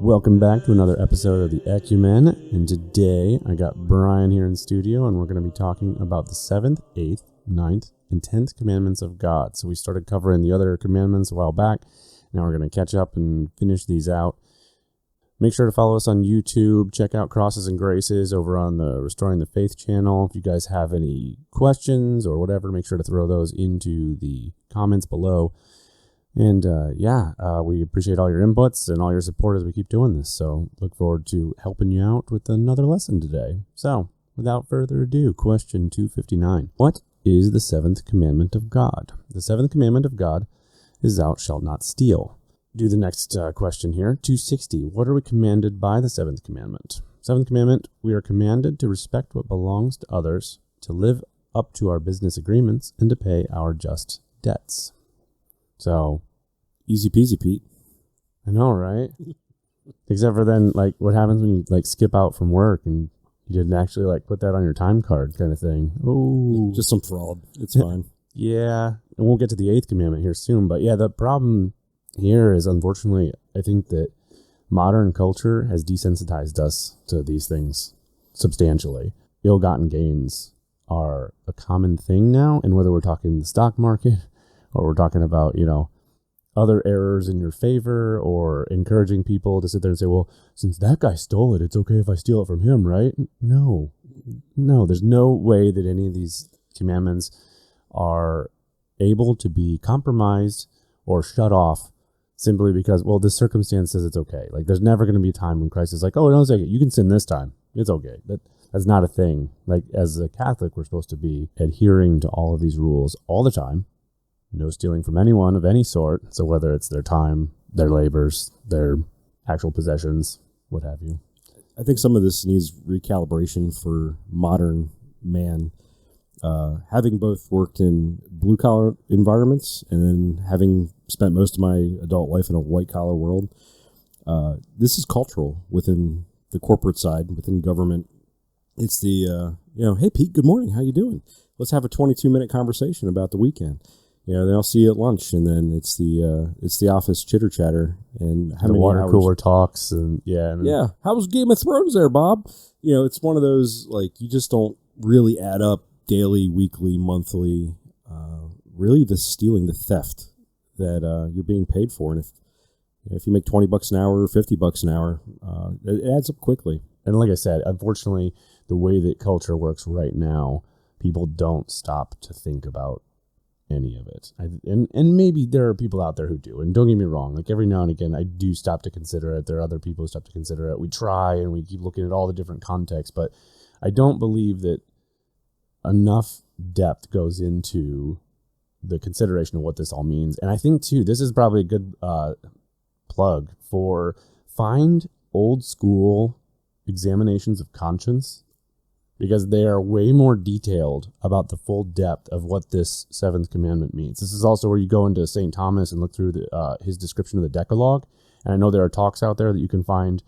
Welcome back to another episode of the Ecu-Men, and today I got Brian here in studio, and we're going to be talking about the 7th, 8th, 9th, and 10th commandments of God. So we started covering the other commandments a while back. Now we're going to catch up and finish these out. Make sure to follow us on YouTube. Check out Crosses and Graces over on the Restoring the Faith channel. If you guys have any questions or whatever, make sure to throw those into the comments below. And we appreciate all your inputs and all your support as we keep doing this. So look forward to helping you out with another lesson today. So without further ado, question 259. What is the 7th commandment of God? The 7th commandment of God is thou shalt not steal. Do the next question here. 260. What are we commanded by the 7th commandment? 7th commandment, we are commanded to respect what belongs to others, to live up to our business agreements, and to pay our just debts. So, easy peasy, Pete. I know, right? Except for then, like, what happens when you, like, skip out from work and you didn't actually, like, put that on your time card kind of thing. Oh, just some fraud. It's fine. Yeah, and we'll get to the 8th commandment here soon. But, yeah, the problem here is, unfortunately, I think that modern culture has desensitized us to these things substantially. Ill-gotten gains are a common thing now, and whether we're talking the stock market or we're talking about, other errors in your favor, or encouraging people to sit there and say, well, since that guy stole it, it's okay if I steal it from him, right? No, there's no way that any of these commandments are able to be compromised or shut off simply because, well, this circumstance says it's okay. Like, there's never going to be a time when Christ is like, oh, no, it's okay. You can sin this time. It's okay. That's not a thing. Like, as a Catholic, we're supposed to be adhering to all of these rules all the time. No stealing from anyone of any sort. So whether it's their time, their labors, their actual possessions, what have you. I think some of this needs recalibration for modern man. Having both worked in blue-collar environments and then having spent most of my adult life in a white-collar world, this is cultural within the corporate side, within government. It's the, hey, Pete, good morning. How you doing? Let's have a 22-minute conversation about the weekend. Then I'll see you at lunch, and then it's the office chitter chatter and how many water hours. Cooler talks and yeah. How was Game of Thrones there, Bob? It's one of those, like, you just don't really add up daily, weekly, monthly. Really, the stealing, the theft that you're being paid for, and if you make $20 an hour or $50 an hour, it adds up quickly. And like I said, unfortunately, the way that culture works right now, people don't stop to think about any of it. And maybe there are people out there who do. And don't get me wrong, like every now and again, I do stop to consider it. There are other people who stop to consider it. We try and we keep looking at all the different contexts, but I don't believe that enough depth goes into the consideration of what this all means. And I think, too, this is probably a good plug for find old school examinations of conscience, because they are way more detailed about the full depth of what this 7th commandment means. This is also where you go into St. Thomas and look through his description of the Decalogue. And I know there are talks out there that you can find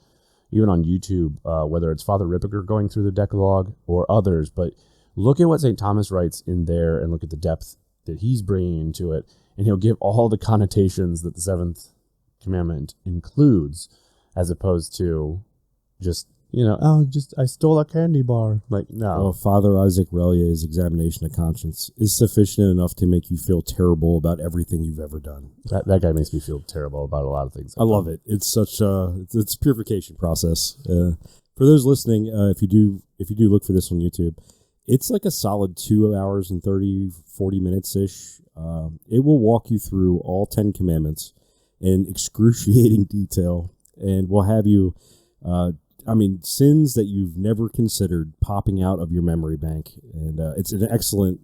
even on YouTube, whether it's Father Ripperger going through the Decalogue or others. But look at what St. Thomas writes in there and look at the depth that he's bringing into it. And he'll give all the connotations that the 7th commandment includes, as opposed to just, I stole a candy bar. Like, no. Well, Father Isaac Relier's examination of conscience is sufficient enough to make you feel terrible about everything you've ever done. That guy makes me feel terrible about a lot of things. I love it. It's such it's a purification process. For those listening, if you do look for this on YouTube, it's like a solid 2 hours and 40 minutes-ish. It will walk you through all 10 commandments in excruciating detail, and will have you... sins that you've never considered popping out of your memory bank. And it's an excellent,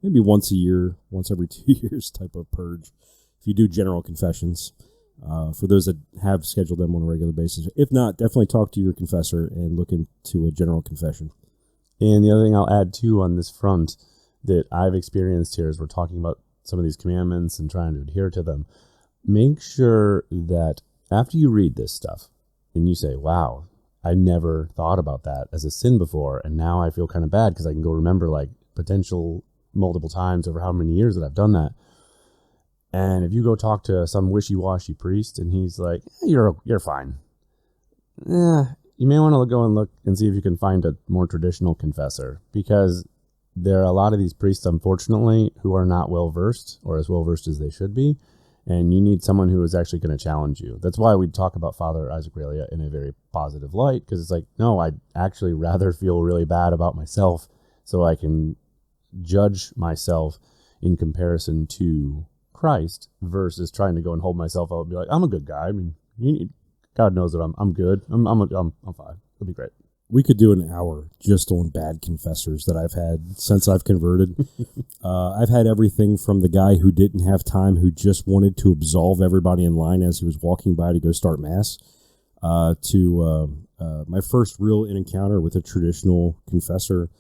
maybe once a year, once every 2 years type of purge. If you do general confessions, for those that have scheduled them on a regular basis. If not, definitely talk to your confessor and look into a general confession. And the other thing I'll add too on this front that I've experienced here as we're talking about some of these commandments and trying to adhere to them, make sure that after you read this stuff and you say, wow, I never thought about that as a sin before, and now I feel kind of bad because I can go remember like potential multiple times over how many years that I've done that. And if you go talk to some wishy-washy priest and he's like, you're fine. You may want to go and look and see if you can find a more traditional confessor, because there are a lot of these priests, unfortunately, who are not well-versed or as well-versed as they should be. And you need someone who is actually going to challenge you. That's why we talk about Father Isaac Aurelia in a very positive light, because it's like, no, I'd actually rather feel really bad about myself so I can judge myself in comparison to Christ versus trying to go and hold myself out and be like, I'm a good guy. I mean, God knows that I'm good. I'm fine. It'll be great. We could do an hour just on bad confessors that I've had since I've converted. I've had everything from the guy who didn't have time, who just wanted to absolve everybody in line as he was walking by to go start mass, to my first real encounter with a traditional confessor.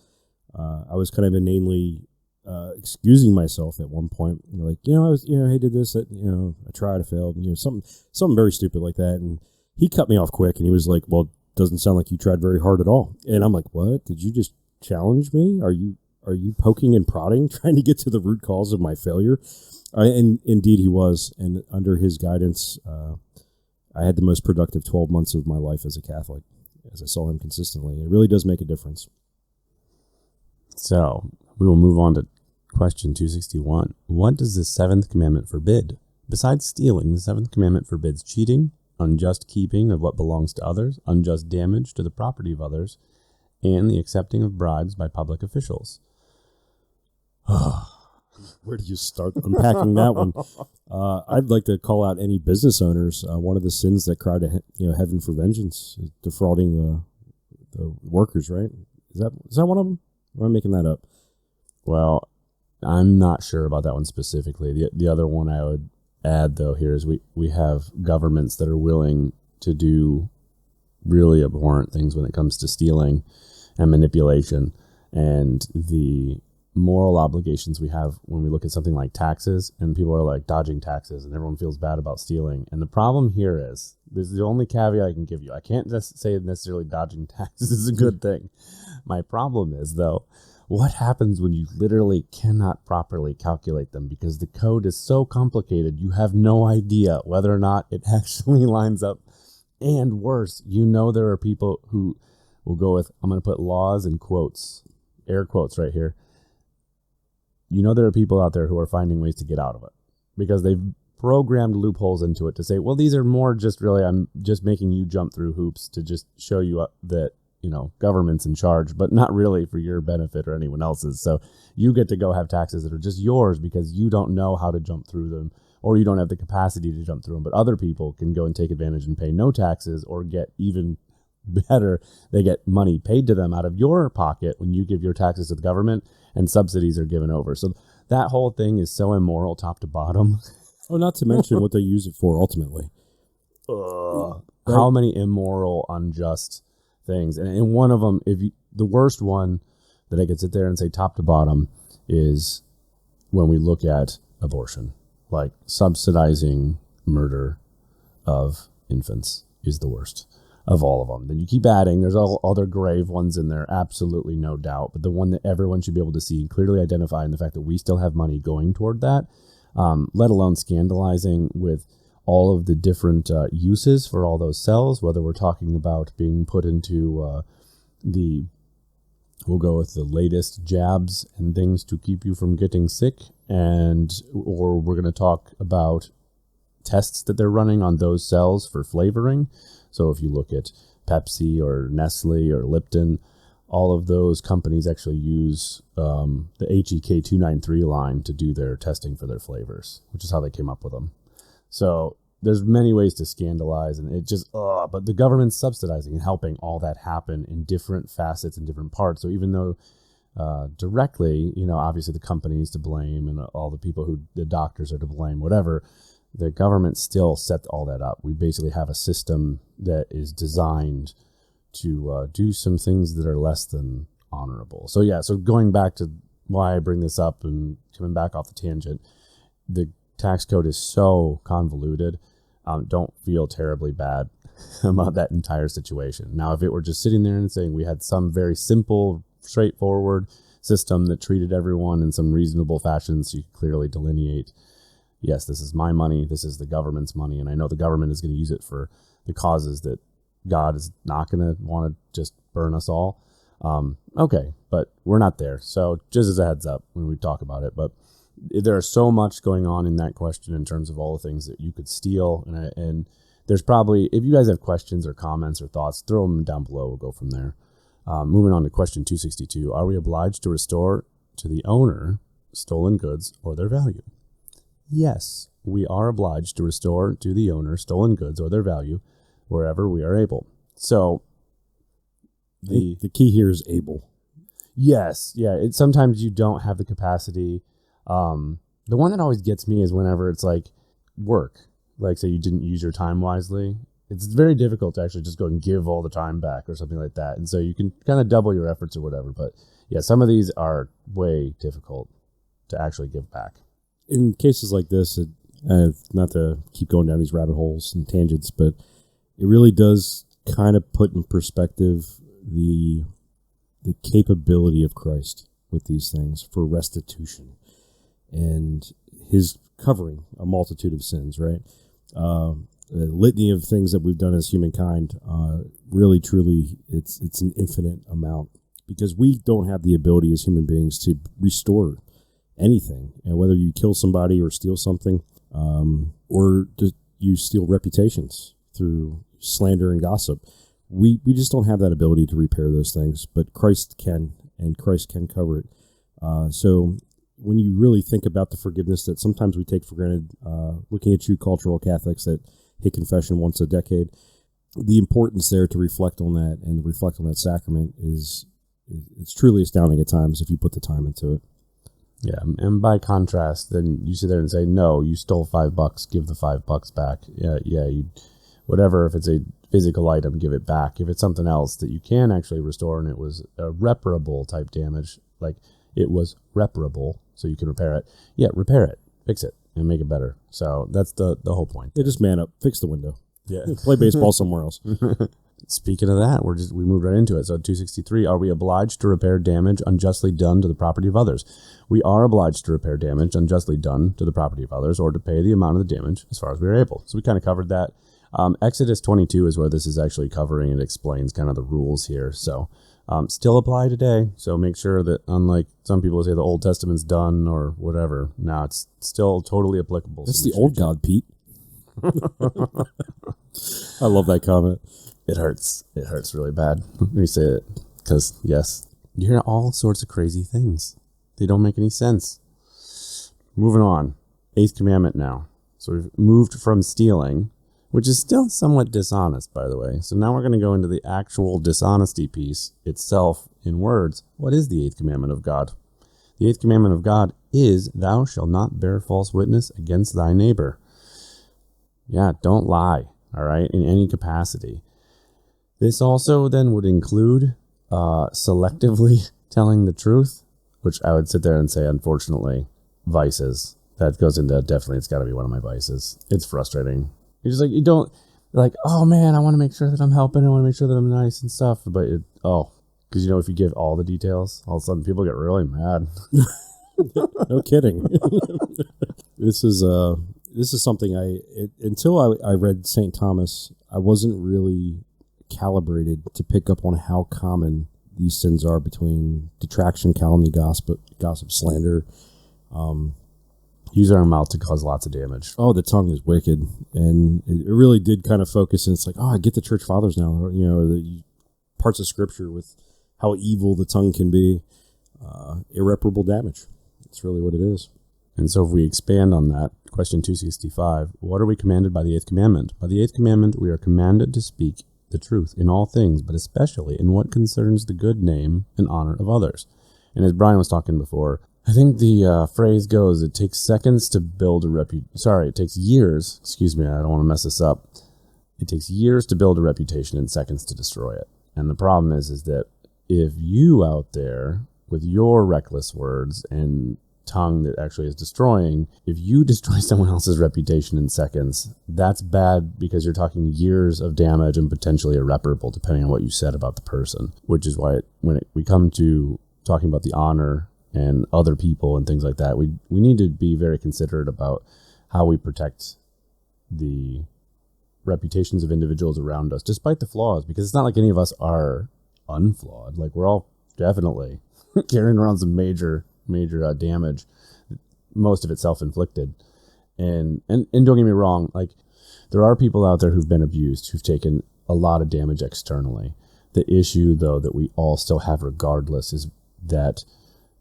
I was kind of inanely excusing myself at one point. Like, I was, hey, did this, I tried, I failed, something very stupid like that. And he cut me off quick, and he was like, well, doesn't sound like you tried very hard at all. And I'm like, what? Did you just challenge me? Are you poking and prodding, trying to get to the root cause of my failure? And indeed he was. And under his guidance, I had the most productive 12 months of my life as a Catholic, as I saw him consistently. It really does make a difference. So we will move on to question 261. What does the seventh commandment forbid? Besides stealing, the seventh commandment forbids cheating, unjust keeping of what belongs to others, unjust damage to the property of others, and the accepting of bribes by public officials. Where do you start unpacking that one? I'd like to call out any business owners. One of the sins that cry to heaven for vengeance is defrauding the workers, right? Is that one of them? Or am I making that up? Well, I'm not sure about that one specifically. The other one I would add, though, here is we have governments that are willing to do really abhorrent things when it comes to stealing and manipulation, and the moral obligations we have when we look at something like taxes, and people are like dodging taxes and everyone feels bad about stealing. And the problem here is, this is the only caveat I can give you. I can't just say necessarily dodging taxes is a good thing. My problem is, though, what happens when you literally cannot properly calculate them because the code is so complicated you have no idea whether or not it actually lines up? And worse, there are people who will go with, I'm going to put laws in quotes, air quotes right here. There are people out there who are finding ways to get out of it because they've programmed loopholes into it to say, well, these are more just really, I'm just making you jump through hoops to just show you that government's in charge, but not really for your benefit or anyone else's. So you get to go have taxes that are just yours because you don't know how to jump through them, or you don't have the capacity to jump through them. But other people can go and take advantage and pay no taxes, or get even better, they get money paid to them out of your pocket when you give your taxes to the government, and subsidies are given over. So that whole thing is so immoral top to bottom. Oh, not to mention what they use it for ultimately. How many immoral, unjust things. And one of them, the worst one that I could sit there and say top to bottom, is when we look at abortion. Like, subsidizing murder of infants is the worst of all of them. Then you keep adding, there's all other grave ones in there, absolutely no doubt. But the one that everyone should be able to see and clearly identify, and the fact that we still have money going toward that, let alone scandalizing with all of the different uses for all those cells, whether we're talking about being put into we'll go with the latest jabs and things to keep you from getting sick, or we're going to talk about tests that they're running on those cells for flavoring. So if you look at Pepsi or Nestle or Lipton, all of those companies actually use the HEK293 line to do their testing for their flavors, which is how they came up with them. So there's many ways to scandalize, and it just, but the government's subsidizing and helping all that happen in different facets and different parts. So even though directly, obviously the company's to blame and all the doctors are to blame, whatever, the government still set all that up. We basically have a system that is designed to do some things that are less than honorable. So yeah, so going back to why I bring this up and coming back off the tangent, the tax code is so convoluted. Don't feel terribly bad about that entire situation. Now, if it were just sitting there and saying we had some very simple, straightforward system that treated everyone in some reasonable fashion, so you could clearly delineate, yes, this is my money, this is the government's money, and I know the government is going to use it for the causes that God is not going to want to just burn us all. Okay, but we're not there. So just as a heads up when we talk about it, but there's so much going on in that question in terms of all the things that you could steal. And there's probably, if you guys have questions or comments or thoughts, throw them down below. We'll go from there. Moving on to question 262. Are we obliged to restore to the owner stolen goods or their value? Yes, we are obliged to restore to the owner stolen goods or their value wherever we are able. So the key here is able. Yes. Yeah. Sometimes you don't have the capacity. The one that always gets me is whenever it's like work, like say you didn't use your time wisely. It's very difficult to actually just go and give all the time back or something like that. And so you can kind of double your efforts or whatever. But yeah, some of these are way difficult to actually give back. In cases like this, not to keep going down these rabbit holes and tangents, but it really does kind of put in perspective the capability of Christ with these things for restitution and his covering a multitude of sins, right? A litany of things that we've done as humankind, really, truly, it's an infinite amount because we don't have the ability as human beings to restore anything. And whether you kill somebody or steal something, or you steal reputations through slander and gossip, we just don't have that ability to repair those things, but Christ can, and Christ can cover it. So when you really think about the forgiveness that sometimes we take for granted, looking at you cultural Catholics that hit confession once a decade, the importance there to reflect on that and reflect on that sacrament it's truly astounding at times if you put the time into it. Yeah, and by contrast, then you sit there and say, no, you stole $5, give the $5 back. You whatever, if it's a physical item, give it back. If it's something else that you can actually restore and it was a reparable type damage, like it was reparable, so you can repair it. Yeah, repair it, fix it, and make it better. So that's the whole point. Yeah, just man up, fix the window. Yeah, play baseball somewhere else. Speaking of that, we moved right into it. So 263, are we obliged to repair damage unjustly done to the property of others? We are obliged to repair damage unjustly done to the property of others or to pay the amount of the damage as far as we are able. So we kind of covered that. Exodus 22 is where this is actually covering and explains kind of the rules here. So still apply today. So make sure that, unlike some people say the Old Testament's done or whatever, now it's still totally applicable. That's the old God, Pete. I love that comment. It hurts. It hurts really bad when you say it. Because, yes, you hear all sorts of crazy things. They don't make any sense. Moving on. 8th commandment now. So we've moved from stealing, which is still somewhat dishonest, by the way. So now we're going to go into the actual dishonesty piece itself in words. What is the 8th commandment of God? The 8th commandment of God is, thou shalt not bear false witness against thy neighbor. Yeah, don't lie, all right, in any capacity. This also then would include selectively telling the truth, which I would sit there and say, unfortunately, vices. That goes into definitely, it's got to be one of my vices. It's frustrating. You're just like, you don't, like, oh man, I want to make sure that I'm helping. I want to make sure that I'm nice and stuff. But because if you give all the details, all of a sudden people get really mad. No kidding. This is something until I read St. Thomas, I wasn't really calibrated to pick up on how common these sins are between detraction, calumny, gossip, slander. Use our mouth to cause lots of damage. Oh, the tongue is wicked. And it really did kind of focus, and it's like, I get the church fathers now, or the parts of scripture with how evil the tongue can be. Irreparable damage. That's really what it is. And so if we expand on that, question 265, what are we commanded by the 8th commandment? By the 8th commandment, we are commanded to speak the truth in all things, but especially in what concerns the good name and honor of others. And as Brian was talking before, I think the phrase goes, it takes seconds to build a it takes years, excuse me, I don't want to mess this up. It takes years to build a reputation and seconds to destroy it. And the problem is that if you out there with your reckless words and tongue that actually is destroying, if you destroy someone else's reputation in seconds, that's bad because you're talking years of damage and potentially irreparable depending on what you said about the person, which is why we come to talking about the honor and other people and things like that, we need to be very considerate about how we protect the reputations of individuals around us, despite the flaws, because it's not like any of us are unflawed. Like, we're all definitely carrying around some major damage, most of it self-inflicted. And don't get me wrong, like, there are people out there who've been abused, who've taken a lot of damage externally. The issue, though, that we all still have regardless is that,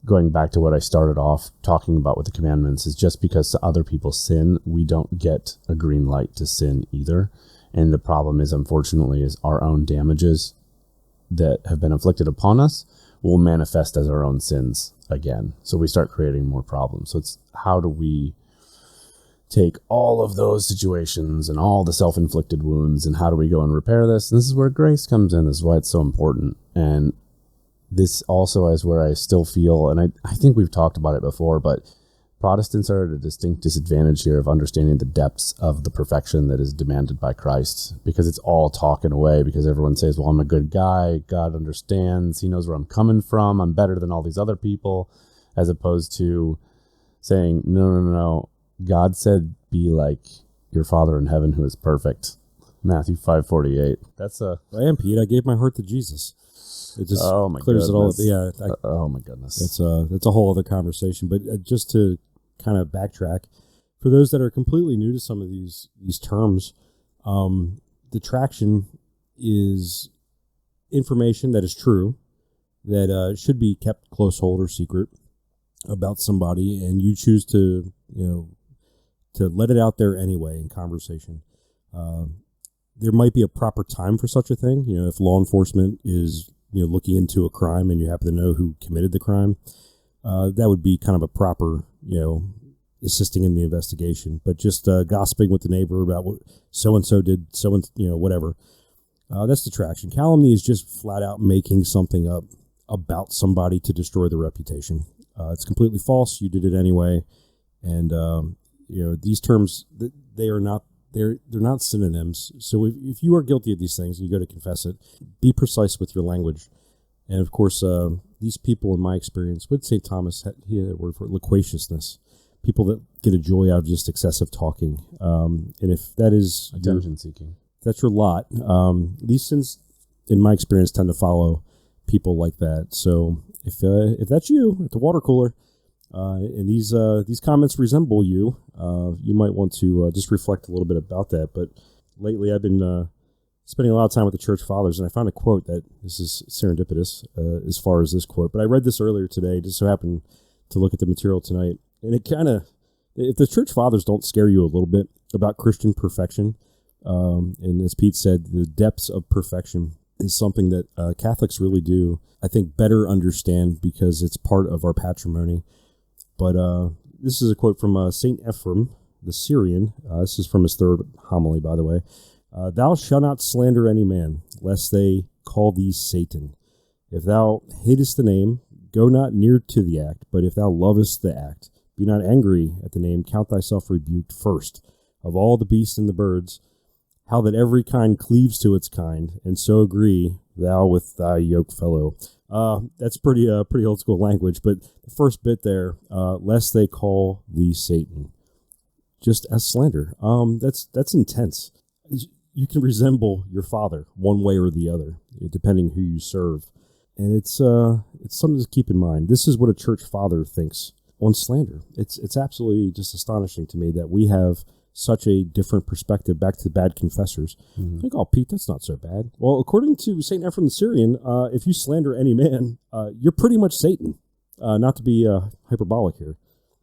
going back to what I started off talking about with the commandments, is just because other people sin, we don't get a green light to sin either. And the problem is, unfortunately, is our own damages that have been inflicted upon us will manifest as our own sins again. So we start creating more problems. So it's, how do we take all of those situations and all the self-inflicted wounds, and how do we go and repair this? And this is where grace comes in. This is why it's so important. And this also is where I still feel, and I think we've talked about it before, but Protestants are at a distinct disadvantage here of understanding the depths of the perfection that is demanded by Christ, because it's all talking away, because everyone says, well, I'm a good guy, God understands, he knows where I'm coming from, I'm better than all these other people, as opposed to saying, no, God said, be like your Father in heaven who is perfect. Matthew 5:48. That's a... I am, Pete. I gave my heart to Jesus. It just clears it all up. Yeah. Oh my goodness. It's a whole other conversation. But just to kind of backtrack, for those that are completely new to some of these terms, detraction is information that is true, that should be kept close hold or secret about somebody, and you choose to let it out there anyway in conversation. There might be a proper time for such a thing. If law enforcement is looking into a crime and you happen to know who committed the crime, that would be kind of a proper, assisting in the investigation. But just gossiping with the neighbor about what so-and-so did, whatever, that's detraction. Calumny is just flat out making something up about somebody to destroy their reputation. It's completely false. You did it anyway. And, these terms, they're not synonyms. So if you are guilty of these things and you go to confess it, be precise with your language. And of course, these people, in my experience, with St. Thomas, he had a word for it, loquaciousness. People that get a joy out of just excessive talking. And if that is attention seeking, that's your lot. These sins, in my experience, tend to follow people like that. So if that's you at the water cooler, and these comments resemble you, you might want to just reflect a little bit about that. But lately I've been spending a lot of time with the Church Fathers, and I found a quote that, this is serendipitous as far as this quote, but I read this earlier today, just so happened to look at the material tonight, and it kind of, if the Church Fathers don't scare you a little bit about Christian perfection, and as Pete said, the depths of perfection is something that Catholics really do, I think, better understand, because it's part of our patrimony. But this is a quote from St. Ephrem, the Syrian. This is from his third homily, by the way. Thou shalt not slander any man, lest they call thee Satan. If thou hatest the name, go not near to the act, but if thou lovest the act, be not angry at the name, count thyself rebuked first. Of all the beasts and the birds, how that every kind cleaves to its kind, and so agree thou with thy yoke fellow. That's pretty old school language, but the first bit there, lest they call thee Satan, just as slander. That's intense. You can resemble your father one way or the other, depending who you serve, and it's something to keep in mind. This is what a church father thinks on slander. It's absolutely just astonishing to me that we have such a different perspective. Back to the bad confessors. Mm-hmm. I think, oh, Pete, that's not so bad. Well, according to St. Ephrem the Syrian, if you slander any man, you're pretty much Satan. Not to be hyperbolic here.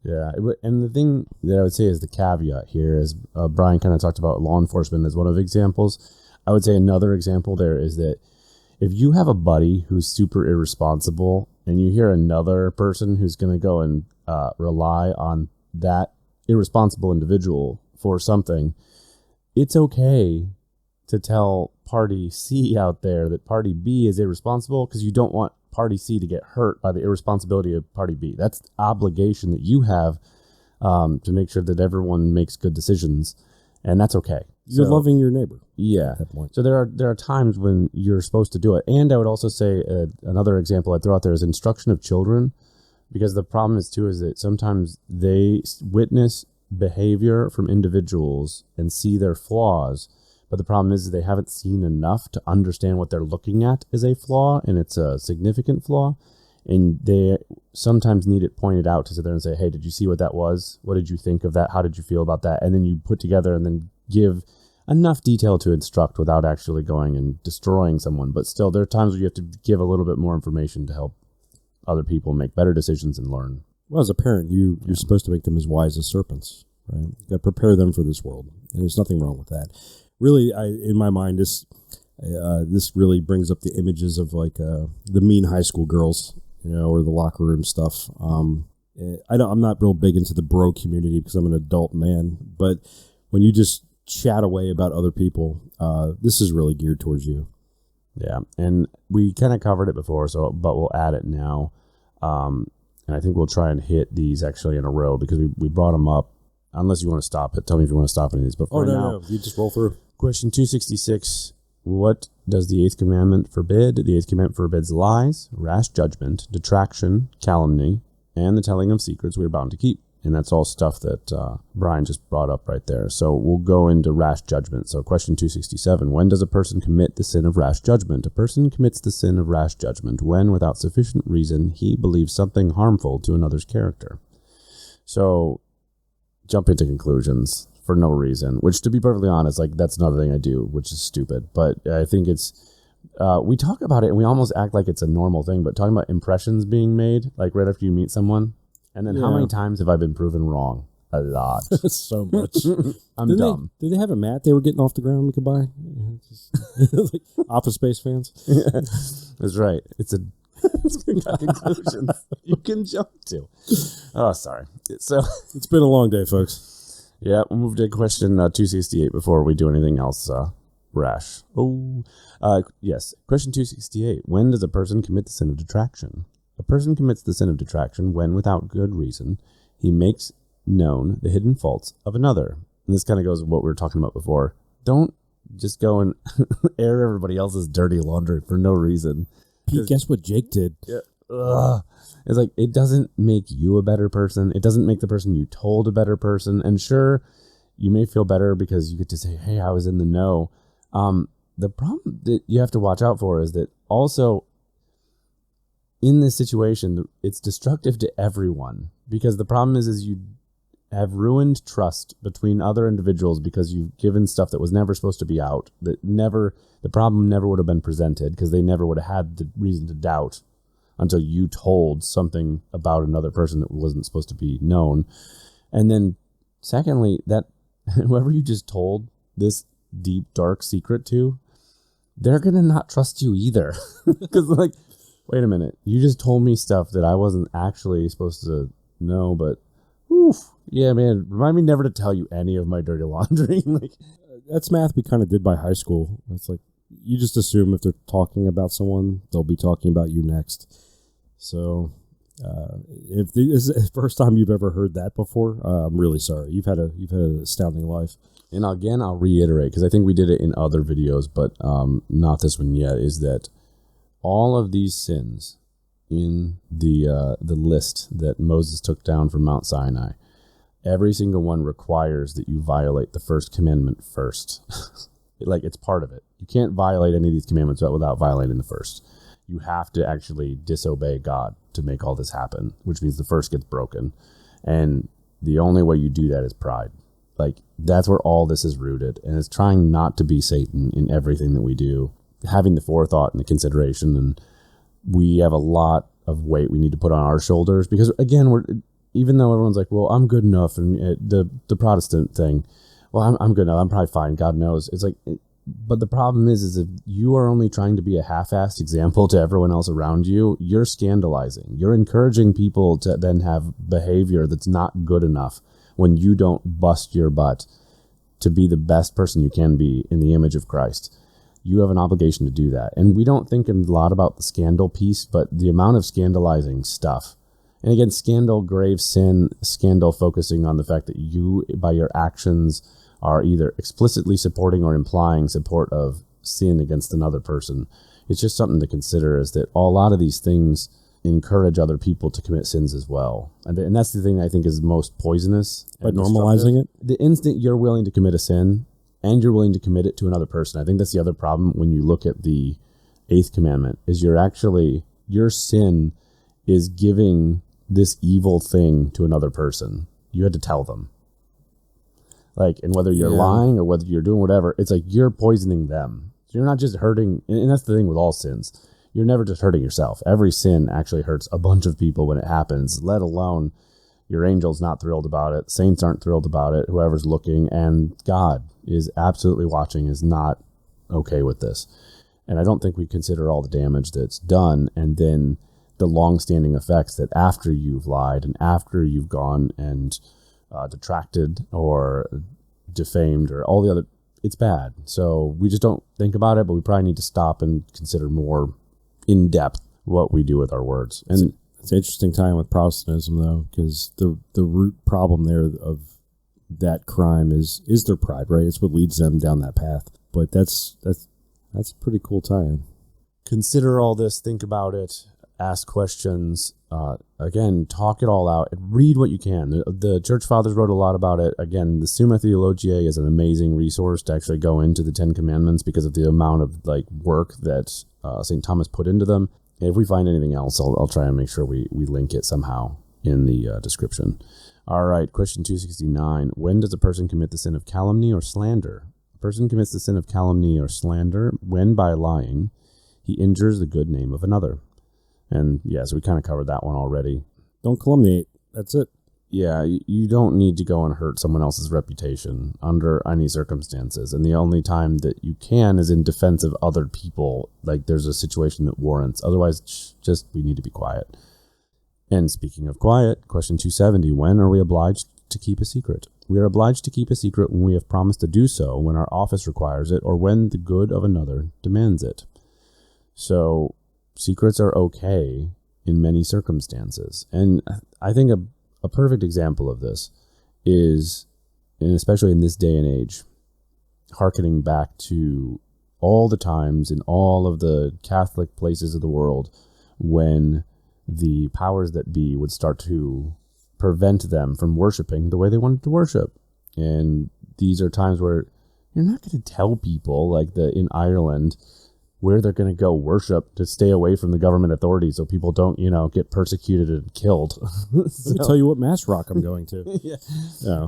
Yeah, and the thing that I would say is the caveat here, as Brian kind of talked about law enforcement as one of the examples. I would say another example there is that if you have a buddy who's super irresponsible and you hear another person who's going to go and rely on that irresponsible individual for something, it's okay to tell party C out there that party B is irresponsible, because you don't want party C to get hurt by the irresponsibility of party B. That's the obligation that you have to make sure that everyone makes good decisions, and that's okay. You're loving your neighbor. Yeah. At that point. So there are times when you're supposed to do it. And I would also say another example I'd throw out there is instruction of children, because the problem is that sometimes they witness behavior from individuals and see their flaws, But the problem is they haven't seen enough to understand what they're looking at as a flaw, and it's a significant flaw. And they sometimes need it pointed out to sit there and say, hey, did you see what that was? What did you think of that? How did you feel about that? And then you put together and then give enough detail to instruct without actually going and destroying someone. But still, there are times where you have to give a little bit more information to help other people make better decisions and learn. Well, as a parent, you're supposed to make them as wise as serpents, right? You got to prepare them for this world, and there's nothing wrong with that. Really, in my mind, this really brings up the images of like the mean high school girls, or the locker room stuff. I'm not real big into the bro community because I'm an adult man, but when you just chat away about other people, this is really geared towards you. Yeah, and we kind of covered it before, but we'll add it now. And I think we'll try and hit these actually in a row because we brought them up. Unless you want to stop it. Tell me if you want to stop any of these. But no. You just roll through. Question 266. What does the 8th commandment forbid? The 8th commandment forbids lies, rash judgment, detraction, calumny, and the telling of secrets we are bound to keep. And that's all stuff that Brian just brought up right there. So we'll go into rash judgment. So question 267. When does a person commit the sin of rash judgment? A person commits the sin of rash judgment when, without sufficient reason, he believes something harmful to another's character. So jump into conclusions for no reason, which, to be perfectly honest, like that's another thing I do, which is stupid. But I think it's, we talk about it and we almost act like it's a normal thing, but talking about impressions being made, like right after you meet someone, and then how many times have I been proven wrong? A lot. So much. I'm dumb. Did they have a mat they were getting off the ground we could buy? Like Office Space fans? Yeah, that's right. It's conclusions you can jump to. Oh, sorry. So it's been a long day, folks. Yeah, we'll move to question 268 before we do anything else rash. Yes. Question 268. When does a person commit the sin of detraction? A person commits the sin of detraction when, without good reason, he makes known the hidden faults of another. And this kind of goes with what we were talking about before. Don't just go and air everybody else's dirty laundry for no reason. Pete, guess what Jake did? Yeah. Ugh. It's like, it doesn't make you a better person. It doesn't make the person you told a better person. And sure, you may feel better because you get to say, hey, I was in the know. The problem that you have to watch out for is that also in this situation, it's destructive to everyone, because the problem is you have ruined trust between other individuals because you've given stuff that was never supposed to be out, the problem never would have been presented because they never would have had the reason to doubt until you told something about another person that wasn't supposed to be known. And then secondly, that whoever you just told this deep, dark secret to, they're going to not trust you either. Because like, wait a minute, you just told me stuff that I wasn't actually supposed to know, but oof, yeah, man, remind me never to tell you any of my dirty laundry. Like, that's math we kind of did by high school. It's like, you just assume if they're talking about someone, they'll be talking about you next. So if this is the first time you've ever heard that before, I'm really sorry. You've had an astounding life. And again, I'll reiterate, because I think we did it in other videos, but not this one yet, is that all of these sins in the list that Moses took down from Mount Sinai, every single one requires that you violate the first commandment first. Like, it's part of it. You can't violate any of these commandments without violating the first. You have to actually disobey God to make all this happen, which means the first gets broken. And the only way you do that is pride. Like, that's where all this is rooted. And it's trying not to be Satan in everything that we do, having the forethought and the consideration. And we have a lot of weight we need to put on our shoulders, because again, even though everyone's like, well, I'm good enough, and the Protestant thing, well, I'm good enough, I'm probably fine, God knows. It's like, but the problem is if you are only trying to be a half-assed example to everyone else around you, you're scandalizing. You're encouraging people to then have behavior that's not good enough when you don't bust your butt to be the best person you can be in the image of Christ. You have an obligation to do that. And we don't think a lot about the scandal piece, but the amount of scandalizing stuff. And again, scandal, grave sin, scandal focusing on the fact that you, by your actions, are either explicitly supporting or implying support of sin against another person. It's just something to consider, is that a lot of these things encourage other people to commit sins as well. And that's the thing I think is most poisonous. By normalizing it? The instant you're willing to commit a sin and you're willing to commit it to another person. I think that's the other problem when you look at the 8th commandment, is your sin is giving this evil thing to another person. You had to tell them. Like, and whether you're lying or whether you're doing whatever, it's like you're poisoning them. So you're not just hurting, and that's the thing with all sins. You're never just hurting yourself. Every sin actually hurts a bunch of people when it happens, let alone your angel's not thrilled about it. Saints aren't thrilled about it. Whoever's looking, and God is absolutely watching, is not okay with this. And I don't think we consider all the damage that's done, and then the long-standing effects that after you've lied and after you've gone and detracted or defamed or all the other, it's bad. So we just don't think about it, but we probably need to stop and consider more in depth what we do with our words. And it's an interesting time with Protestantism, though, because the root problem there of that crime is their pride, right? It's what leads them down that path. But that's a pretty cool tie-in. Consider all this, think about it, ask questions. Again, talk it all out and read what you can. The church fathers wrote a lot about it. Again, the Summa Theologiae is an amazing resource to actually go into the 10 Commandments because of the amount of work that St. Thomas put into them. And if we find anything else, I'll try and make sure we link it somehow in the description. All right, question 269. When does a person commit the sin of calumny or slander? A person commits the sin of calumny or slander when, by lying, he injures the good name of another. And so we kind of covered that one already. Don't calumniate. That's it. Yeah, you don't need to go and hurt someone else's reputation under any circumstances. And the only time that you can is in defense of other people. Like there's a situation that warrants. Otherwise, just we need to be quiet. And speaking of quiet, question 270, when are we obliged to keep a secret? We are obliged to keep a secret when we have promised to do so, when our office requires it, or when the good of another demands it. So secrets are okay in many circumstances. And I think a perfect example of this is, and especially in this day and age, hearkening back to all the times in all of the Catholic places of the world when the powers that be would start to prevent them from worshiping the way they wanted to worship. And these are times where you're not going to tell people, like in Ireland, where they're going to go worship to stay away from the government authorities so people don't, get persecuted and killed. Let me tell you what mass rock I'm going to.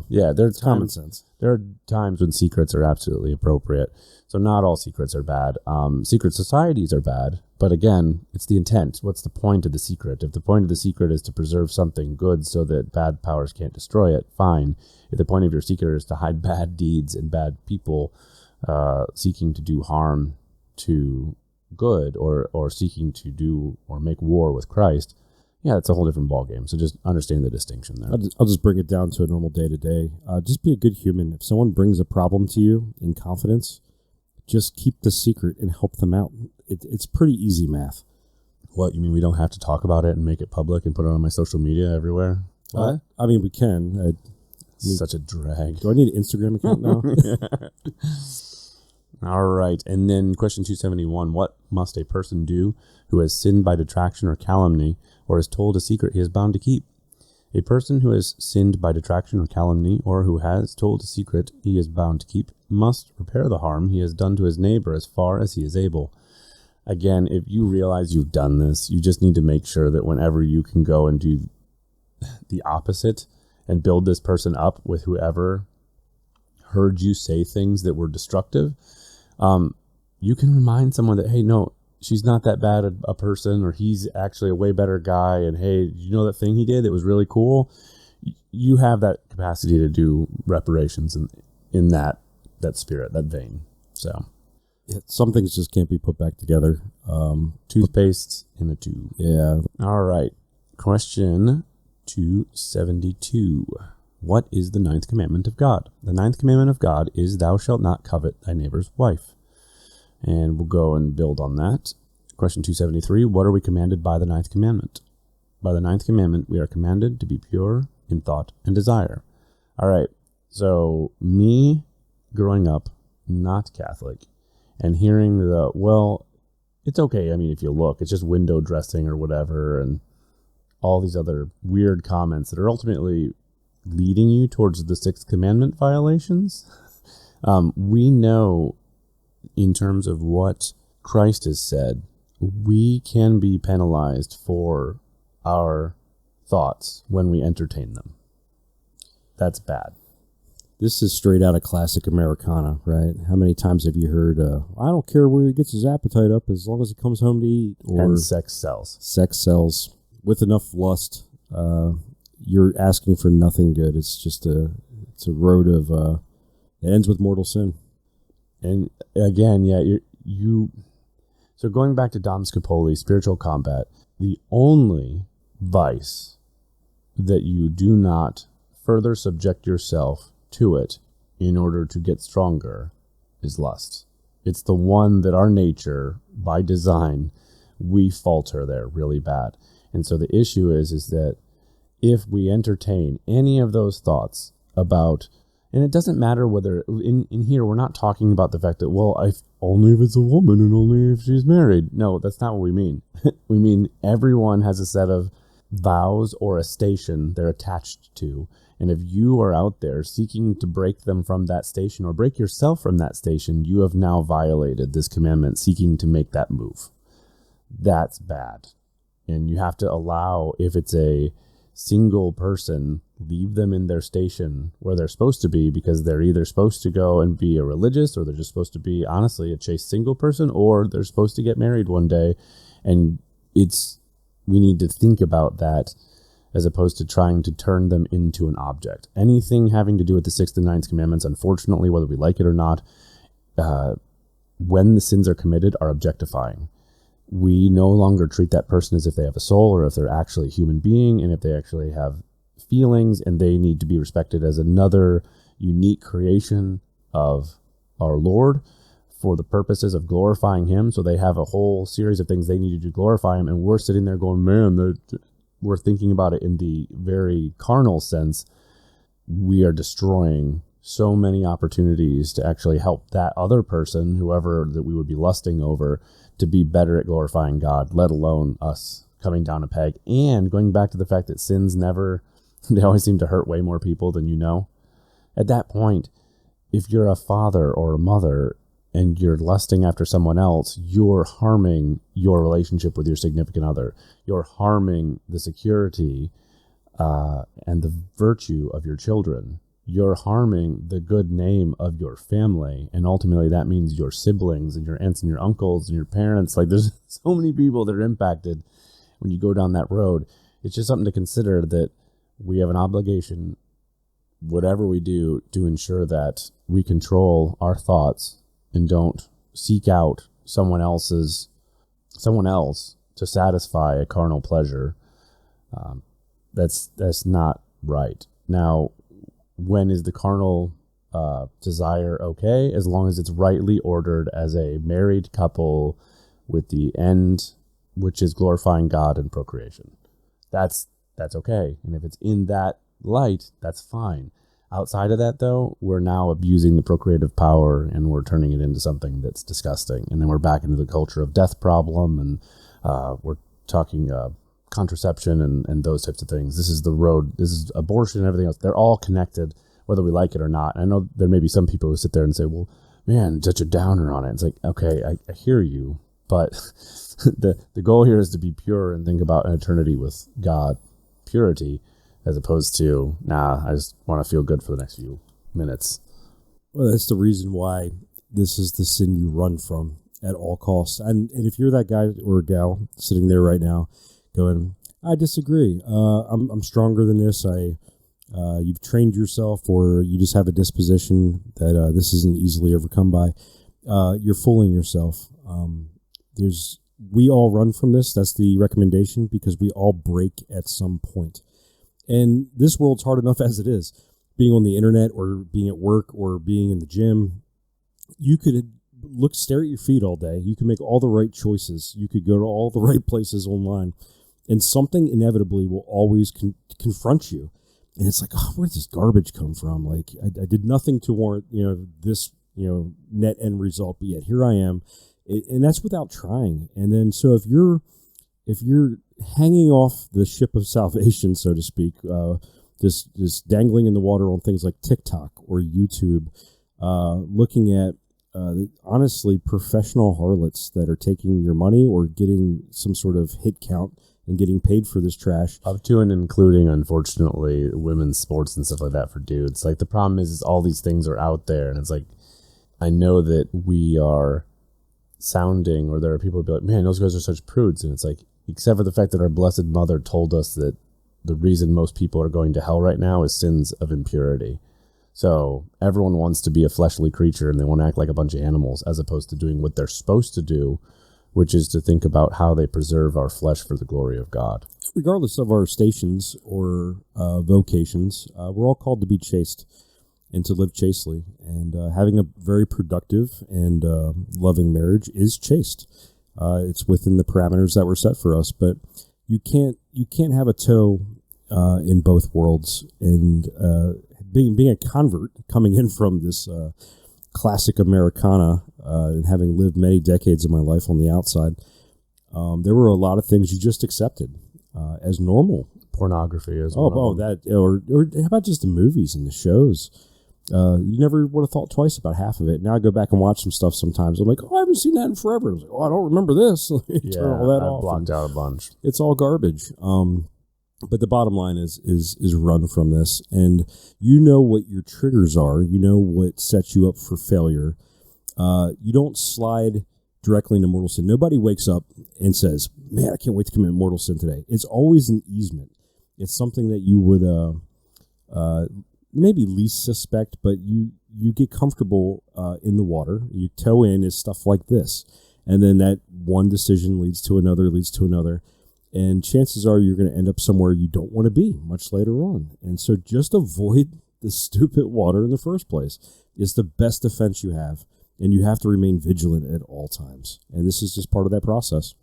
There's common sense. There are times when secrets are absolutely appropriate. So not all secrets are bad. Secret societies are bad. But again, it's the intent. What's the point of the secret? If the point of the secret is to preserve something good so that bad powers can't destroy it, fine. If the point of your secret is to hide bad deeds and bad people seeking to do harm to good or seeking to do or make war with Christ, it's a whole different ballgame. So just understand the distinction there. I'll just bring it down to a normal day-to-day. Just be a good human. If someone brings a problem to you in confidence, just keep the secret and help them out. It's pretty easy math. What, you mean we don't have to talk about it and make it public and put it on my social media everywhere? What? I mean, we can. Such a drag. Do I need an Instagram account now? All right. And then question 271, what must a person do who has sinned by detraction or calumny or has told a secret he is bound to keep? A person who has sinned by detraction or calumny or who has told a secret he is bound to keep must repair the harm he has done to his neighbor as far as he is able. Again, if you realize you've done this, you just need to make sure that whenever you can go and do the opposite and build this person up with whoever heard you say things that were destructive, you can remind someone that, hey, no, she's not that bad a person, or he's actually a way better guy, and hey, you know that thing he did that was really cool? You have that capacity to do reparations in that spirit, that vein. So some things just can't be put back together. Toothpaste in a tube. Yeah. All right. Question 272. What is the 9th commandment of God? The 9th commandment of God is, thou shalt not covet thy neighbor's wife. And we'll go and build on that. Question 273. What are we commanded by the 9th commandment? By the 9th commandment, we are commanded to be pure in thought and desire. All right. So me growing up, not Catholic, and hearing it's okay. I mean, if you look, it's just window dressing or whatever, and all these other weird comments that are ultimately leading you towards the 6th commandment violations. We know in terms of what Christ has said, we can be penalized for our thoughts when we entertain them. That's bad. This is straight out of classic Americana, right? How many times have you heard, I don't care where he gets his appetite up as long as he comes home to eat? Or and sex sells. Sex sells. With enough lust, you're asking for nothing good. It's just a road of, it ends with mortal sin. And again, so going back to Dom Scopoli, spiritual combat, the only vice that you do not further subject yourself to it in order to get stronger is lust. It's the one that our nature, by design, we falter there really bad. And so the issue is that if we entertain any of those thoughts about, and it doesn't matter whether, in here, we're not talking about the fact that, well, only if it's a woman and only if she's married. No, that's not what we mean. We mean everyone has a set of vows or a station they're attached to. And if you are out there seeking to break them from that station or break yourself from that station, you have now violated this commandment, seeking to make that move. That's bad. And you have to allow, if it's a single person, leave them in their station where they're supposed to be, because they're either supposed to go and be a religious, or they're just supposed to be, honestly, a chaste single person, or they're supposed to get married one day. And we need to think about that as opposed to trying to turn them into an object. Anything having to do with the 6th and 9th commandments, unfortunately, whether we like it or not, when the sins are committed, are objectifying. We no longer treat that person as if they have a soul, or if they're actually a human being, and if they actually have feelings, and they need to be respected as another unique creation of our Lord for the purposes of glorifying him. So they have a whole series of things they need to do to glorify him, and we're sitting there going, man, we're thinking about it in the very carnal sense. We are destroying so many opportunities to actually help that other person, whoever that we would be lusting over, to be better at glorifying God, let alone us coming down a peg. And going back to the fact that sins they always seem to hurt way more people than you know. At that point, if you're a father or a mother and you're lusting after someone else, you're harming your relationship with your significant other. You're harming the security and the virtue of your children. You're harming the good name of your family. And ultimately that means your siblings and your aunts and your uncles and your parents. Like, there's so many people that are impacted when you go down that road. It's just something to consider, that we have an obligation, whatever we do, to ensure that we control our thoughts and don't seek out someone else to satisfy a carnal pleasure. That's not right. Now, when is the carnal desire okay? As long as it's rightly ordered as a married couple with the end, which is glorifying God and procreation. That's okay. And if it's in that light, that's fine. Outside of that, though, we're now abusing the procreative power, and we're turning it into something that's disgusting. And then we're back into the culture of death problem, and we're talking contraception and those types of things. This is the road. This is abortion and everything else. They're all connected, whether we like it or not. And I know there may be some people who sit there and say, well, man, such a downer on it. It's like, okay, I hear you, but the goal here is to be pure and think about an eternity with God, purity, as opposed to, I just want to feel good for the next few minutes. Well, that's the reason why this is the sin you run from at all costs. And if you're that guy or gal sitting there right now going, I disagree. I'm stronger than this. You've trained yourself, or you just have a disposition that this isn't easily overcome by. You're fooling yourself. We all run from this. That's the recommendation, because we all break at some point. And this world's hard enough as it is. Being on the internet, or being at work, or being in the gym, you could stare at your feet all day. You can make all the right choices. You could go to all the right places online, and something inevitably will always confront you. And it's like, where does this garbage come from? Like, I did nothing to warrant, this, net end result, but yet here I am. And that's without trying. And then, so if you're hanging off the ship of salvation, so to speak, just dangling in the water on things like TikTok or YouTube, looking at honestly professional harlots that are taking your money or getting some sort of hit count and getting paid for this trash. Up to and including, unfortunately, women's sports and stuff like that for dudes. Like, the problem is all these things are out there, and it's like, I know that we are sounding, or there are people who be like, man, those guys are such prudes. And it's like, except for the fact that our Blessed Mother told us that the reason most people are going to hell right now is sins of impurity. So everyone wants to be a fleshly creature and they want to act like a bunch of animals as opposed to doing what they're supposed to do, which is to think about how they preserve our flesh for the glory of God. Regardless of our stations or vocations, we're all called to be chaste and to live chastely. And having a very productive and loving marriage is chaste. It's within the parameters that were set for us, but you can't have a toe in both worlds. And being a convert, coming in from this classic Americana, and having lived many decades of my life on the outside, there were a lot of things you just accepted as normal. Pornography is or how about just the movies and the shows? You never would have thought twice about half of it. Now I go back and watch some stuff sometimes. I'm like, I haven't seen that in forever. I was like, I don't remember this. Turn all that off. Blocked out a bunch. It's all garbage. But the bottom line is run from this, and you know what your triggers are. You know what sets you up for failure. You don't slide directly into mortal sin. Nobody wakes up and says, man, I can't wait to commit mortal sin today. It's always an easement. It's something that you would maybe least suspect, but you get comfortable in the water. You toe in is stuff like this. And then that one decision leads to another. And chances are you're going to end up somewhere you don't want to be much later on. And so just avoid the stupid water in the first place. It's the best defense you have. And you have to remain vigilant at all times. And this is just part of that process.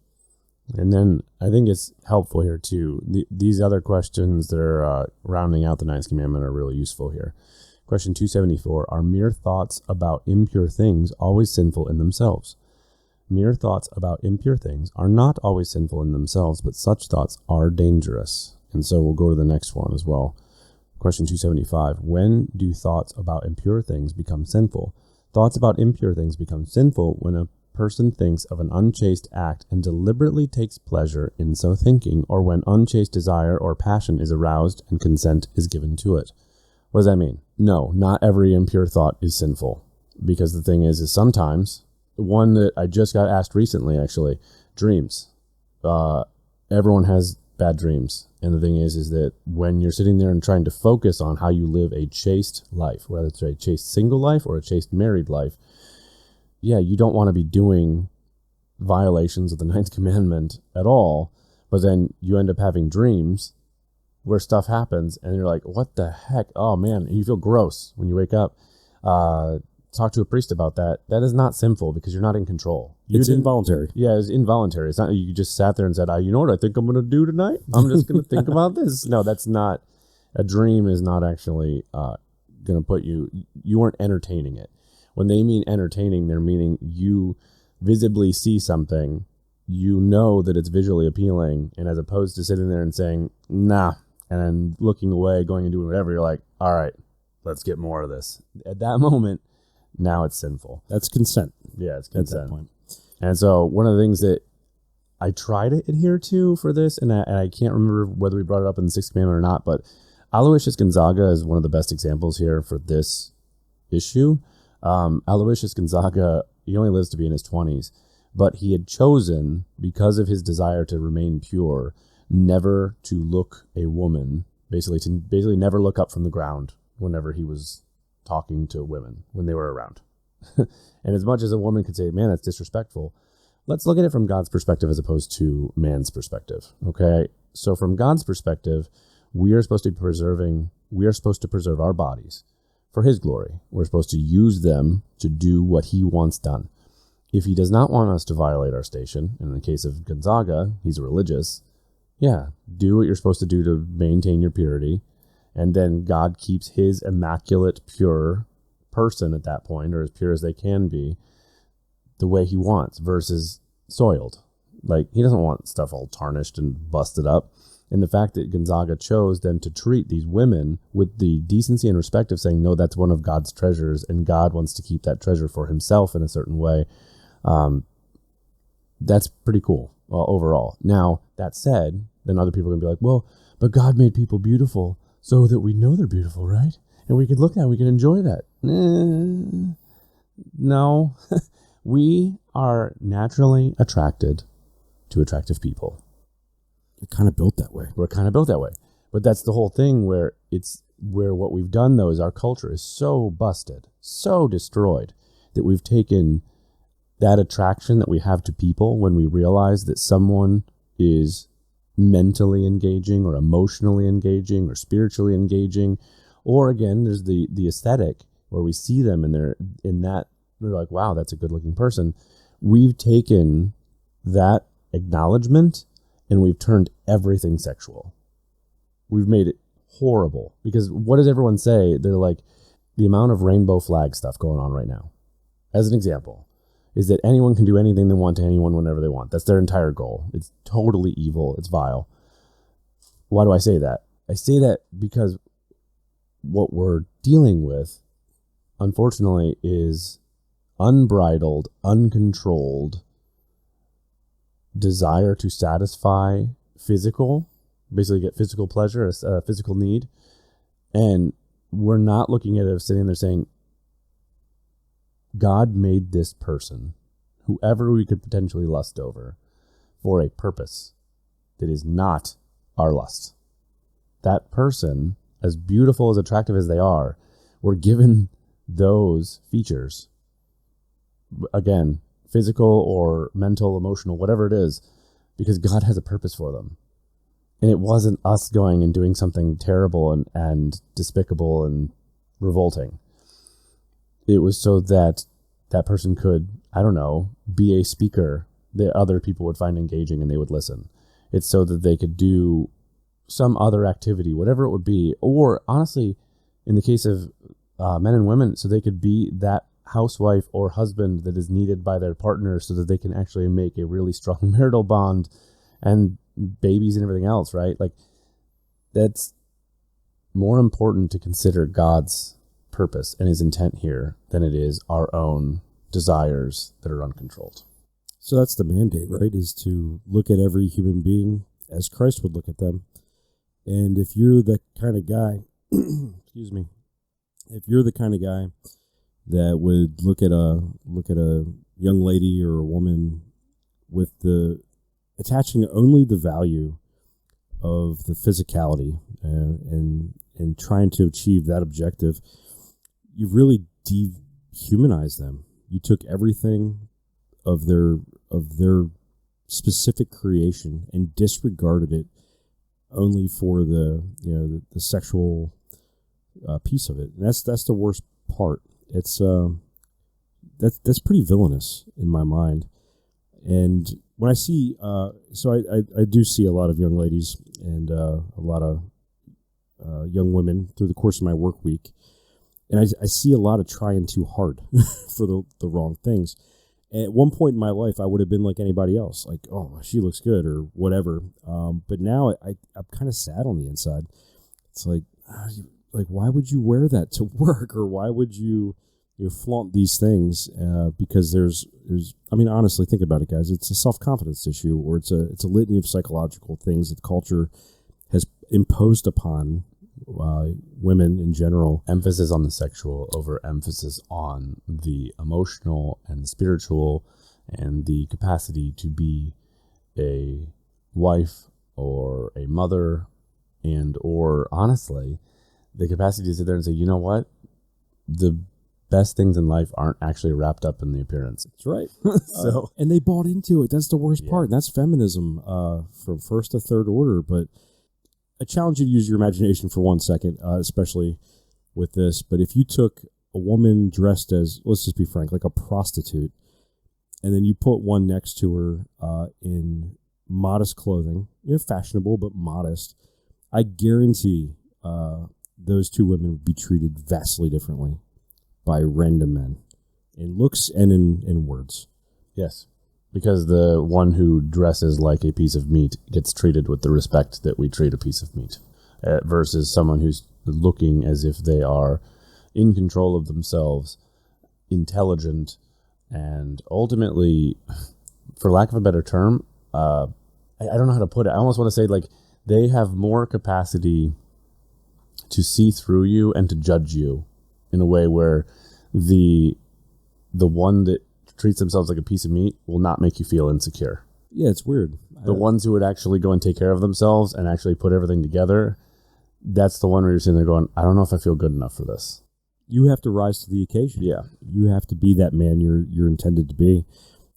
And then I think it's helpful here too. These other questions that are rounding out the ninth commandment are really useful here. Question 274, are mere thoughts about impure things always sinful in themselves? Mere thoughts about impure things are not always sinful in themselves, but such thoughts are dangerous. And so we'll go to the next one as well. Question 275, when do thoughts about impure things become sinful? Thoughts about impure things become sinful when a person thinks of an unchaste act and deliberately takes pleasure in so thinking, or when unchaste desire or passion is aroused and consent is given to it. What does that mean? No, not every impure thought is sinful. Because the thing is sometimes, one that I just got asked recently, actually, dreams. Everyone has bad dreams. And the thing is that when you're sitting there and trying to focus on how you live a chaste life, whether it's a chaste single life or a chaste married life, yeah, you don't want to be doing violations of the ninth commandment at all, but then you end up having dreams where stuff happens and you're like, what the heck? Oh man, and you feel gross when you wake up. Talk to a priest about that. That is not sinful because you're not in control. It's involuntary. Yeah, it's involuntary. It's not you just sat there and said, you know what I think I'm going to do tonight? I'm just going to think about this. No, that's not. A dream is not actually going to put you weren't entertaining it. When they mean entertaining, they're meaning you visibly see something, you know that it's visually appealing, and as opposed to sitting there and saying, nah, and then looking away, going and doing whatever, you're like, all right, let's get more of this. At that moment, now it's sinful. That's consent. Yeah, it's consent. At that point. And so one of the things that I try to adhere to for this, and I can't remember whether we brought it up in the Sixth Commandment or not, but Aloysius Gonzaga is one of the best examples here for this issue. Aloysius Gonzaga, he only lives to be in his 20s, but he had chosen, because of his desire to remain pure, never to look a woman, basically never look up from the ground whenever he was talking to women when they were around. And as much as a woman could say, man, that's disrespectful, let's look at it from God's perspective as opposed to man's perspective. Okay. So from God's perspective, we are supposed to preserve our bodies for his glory. We're supposed to use them to do what he wants done. If he does not want us to violate our station, in the case of Gonzaga, he's religious, yeah, do what you're supposed to do to maintain your purity, and then God keeps his immaculate, pure person at that point, or as pure as they can be, the way he wants, versus soiled. Like, he doesn't want stuff all tarnished and busted up. And the fact that Gonzaga chose then to treat these women with the decency and respect of saying, no, that's one of God's treasures, and God wants to keep that treasure for himself in a certain way, that's pretty cool overall. Now, that said, then other people are going to be like, well, but God made people beautiful so that we know they're beautiful, right? And we could look at it, we can enjoy that. No, we are naturally attracted to attractive people. We're kind of built that way. We're kind of built that way. But that's the whole thing where what we've done, though, is our culture is so busted, so destroyed, that we've taken that attraction that we have to people when we realize that someone is mentally engaging or emotionally engaging or spiritually engaging. Or again, there's the aesthetic where we see them and they're like, wow, that's a good looking person. We've taken that acknowledgement and we've turned everything sexual. We've made it horrible because what does everyone say? They're like, the amount of rainbow flag stuff going on right now, as an example, is that anyone can do anything they want to anyone whenever they want. That's their entire goal. It's totally evil. It's vile. Why do I say that? I say that because what we're dealing with, unfortunately, is unbridled, uncontrolled desire to satisfy basically get physical pleasure, a physical need. And we're not looking at it sitting there saying, God made this person, whoever we could potentially lust over, for a purpose that is not our lust. That person, as beautiful, as attractive as they are, were given those features. Again, physical or mental, emotional, whatever it is, because God has a purpose for them. And it wasn't us going and doing something terrible and despicable and revolting. It was so that that person could, I don't know, be a speaker that other people would find engaging and they would listen. It's so that they could do some other activity, whatever it would be. Or honestly, in the case of men and women, so they could be that housewife or husband that is needed by their partner so that they can actually make a really strong marital bond and babies and everything else, right? Like, that's more important to consider God's purpose and his intent here than it is our own desires that are uncontrolled. So that's the mandate, right? Is to look at every human being as Christ would look at them. And if you're the kind of guy, excuse me, if you're the kind of guy that would look at a young lady or a woman with the attaching only the value of the physicality and trying to achieve that objective, you've really dehumanized them. You took everything of their specific creation and disregarded it only for the sexual piece of it. And that's the worst part. It's that's pretty villainous in my mind. And when I see, I do see a lot of young ladies and a lot of young women through the course of my work week, and I see a lot of trying too hard for the wrong things. At one point in my life, I would have been like anybody else, like, oh, she looks good or whatever. But now I'm kind of sad on the inside. It's like why would you wear that to work, or why would you flaunt these things? Because there's I mean, honestly, think about it, guys. It's a self-confidence issue, or it's a litany of psychological things that culture has imposed upon women in general. Emphasis on the sexual over emphasis on the emotional and the spiritual and the capacity to be a wife or a mother, and or honestly, the capacity to sit there and say, you know what? The best things in life aren't actually wrapped up in the appearance. That's right. So and they bought into it. That's the worst part. And that's feminism from first to third order. But I challenge you to use your imagination for 1 second, especially with this. But if you took a woman dressed as, let's just be frank, like a prostitute, and then you put one next to her in modest clothing, fashionable but modest, I guarantee those two women would be treated vastly differently by random men in looks and in words. yes, Because the one who dresses like a piece of meat gets treated with the respect that we treat a piece of meat, versus someone who's looking as if they are in control of themselves, intelligent, and ultimately, for lack of a better term, I don't know how to put it. I almost want to say like they have more capacity to see through you and to judge you in a way where the one that treats themselves like a piece of meat will not make you feel insecure. Yeah, it's weird. The ones who would actually go and take care of themselves and actually put everything together, that's the one where you're sitting there going, I don't know if I feel good enough for this. You have to rise to the occasion. Yeah. You have to be that man you're intended to be.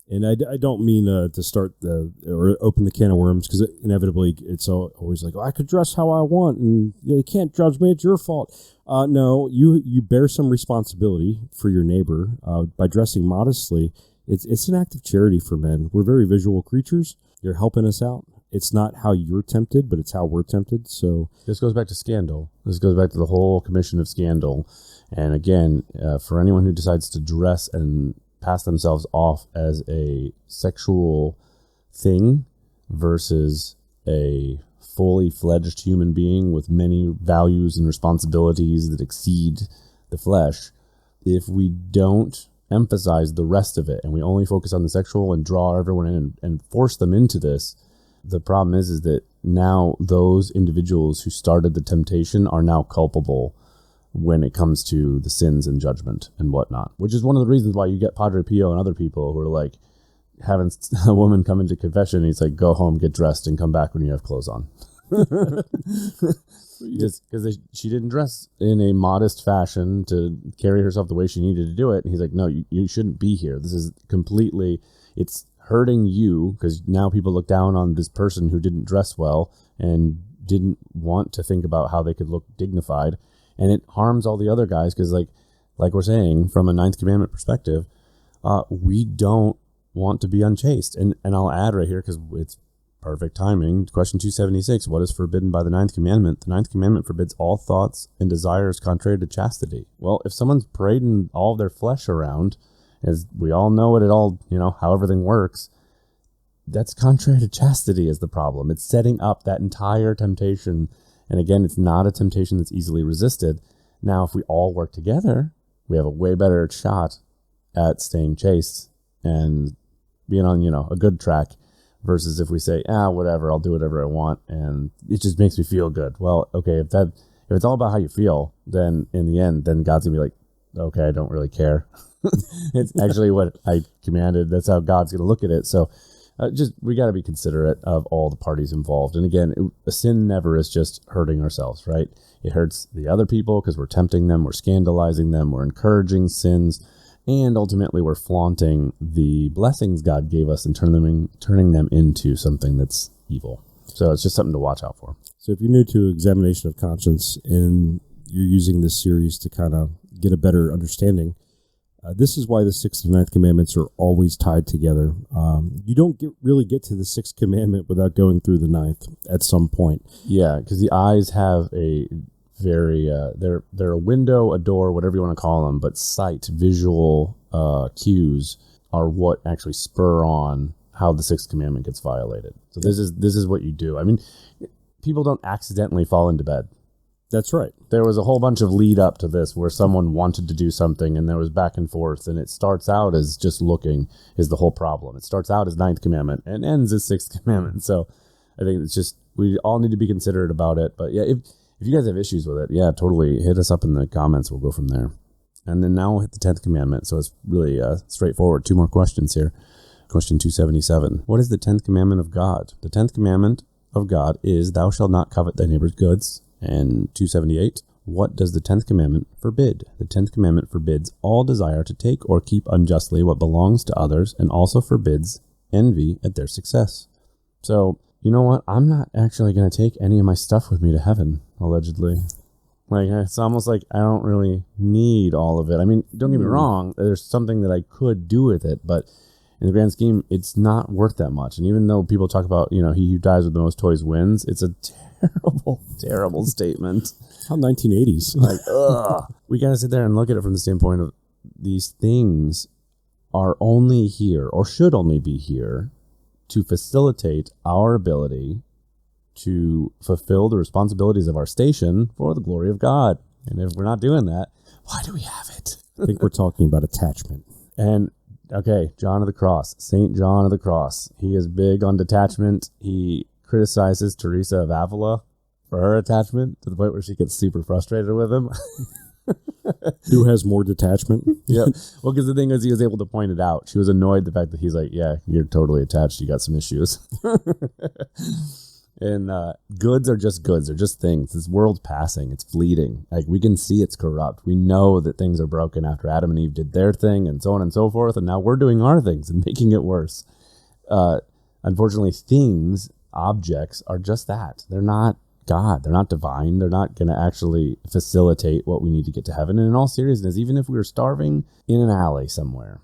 And I don't mean to start or open the can of worms, because inevitably it's always like, I could dress how I want and you can't judge me, it's your fault. No, you bear some responsibility for your neighbor by dressing modestly. It's an act of charity for men. We're very visual creatures. You're helping us out. It's not how you're tempted, but it's how we're tempted. So this goes back to scandal. This goes back to the whole commission of scandal. And again, for anyone who decides to dress and pass themselves off as a sexual thing versus a fully fledged human being with many values and responsibilities that exceed the flesh, if we don't emphasize the rest of it and we only focus on the sexual and draw everyone in and force them into this, the problem is that now those individuals who started the temptation are now culpable when it comes to the sins and judgment and whatnot, which is one of the reasons why you get Padre Pio and other people who are like having a woman come into confession and he's like, go home, get dressed, and come back when you have clothes on. Just because she didn't dress in a modest fashion to carry herself the way she needed to do it. And he's like, no, you shouldn't be here. This is completely, it's hurting you, because now people look down on this person who didn't dress well and didn't want to think about how they could look dignified. And it harms all the other guys because, like we're saying, from a ninth commandment perspective, we don't want to be unchaste. And I'll add right here, because it's perfect timing, question 276, what is forbidden by the ninth commandment? The ninth commandment forbids all thoughts and desires contrary to chastity. Well, if someone's parading all of their flesh around, as we all know it all, how everything works, that's contrary to chastity is the problem. It's setting up that entire temptation. And again, it's not a temptation that's easily resisted. Now, if we all work together, we have a way better shot at staying chaste and being on, a good track, versus if we say, whatever, I'll do whatever I want, and it just makes me feel good. Well, okay, if it's all about how you feel, then in the end, then God's gonna be like, okay, I don't really care. It's actually what I commanded. That's how God's gonna look at it. So we got to be considerate of all the parties involved. And again, a sin never is just hurting ourselves, right? It hurts the other people because we're tempting them, we're scandalizing them, we're encouraging sins, and ultimately we're flaunting the blessings God gave us and turning them into something that's evil. So it's just something to watch out for. So if you're new to examination of conscience and you're using this series to kind of get a better understanding, this is why the 6th and 9th commandments are always tied together. You don't really get to the 6th commandment without going through the 9th at some point. Yeah, because the eyes have a very, they're a window, a door, whatever you want to call them, but sight, visual cues are what actually spur on how the 6th commandment gets violated. So this is what you do. I mean, people don't accidentally fall into bed. That's right. There was a whole bunch of lead up to this where someone wanted to do something and there was back and forth, and it starts out as just looking is the whole problem. It starts out as 9th commandment and ends as 6th commandment. So I think it's just, we all need to be considerate about it. But yeah, if you guys have issues with it, yeah, totally hit us up in the comments. We'll go from there. And then now we'll hit the 10th commandment. So it's really straightforward. 2 more questions here. Question 277. What is the 10th commandment of God? The 10th commandment of God is, thou shalt not covet thy neighbor's goods. And 278, what does the 10th commandment forbid? The 10th commandment forbids all desire to take or keep unjustly what belongs to others, and also forbids envy at their success. So, you know what? I'm not actually going to take any of my stuff with me to heaven, allegedly. Like, it's almost like I don't really need all of it. I mean, don't get me wrong, there's something that I could do with it, but in the grand scheme, it's not worth that much. And even though people talk about, he who dies with the most toys wins, it's a terrible, terrible statement. How 1980s. Like, ugh. We got to sit there and look at it from the standpoint of these things are only here, or should only be here, to facilitate our ability to fulfill the responsibilities of our station for the glory of God. And if we're not doing that, why do we have it? I think we're talking about attachment. And, okay, John of the Cross, St. John of the Cross. He is big on detachment. He criticizes Teresa of Avila for her attachment to the point where she gets super frustrated with him. Who has more detachment? Yeah. Well, because the thing is, he was able to point it out. She was annoyed the fact that he's like, yeah, you're totally attached. You got some issues. And goods are just goods. They're just things. This world's passing. It's fleeting. Like, we can see it's corrupt. We know that things are broken after Adam and Eve did their thing and so on and so forth. And now we're doing our things and making it worse. Unfortunately, things, objects, are just that. They're not God. They're not divine. They're not going to actually facilitate what we need to get to heaven. And in all seriousness, even if we were starving in an alley somewhere,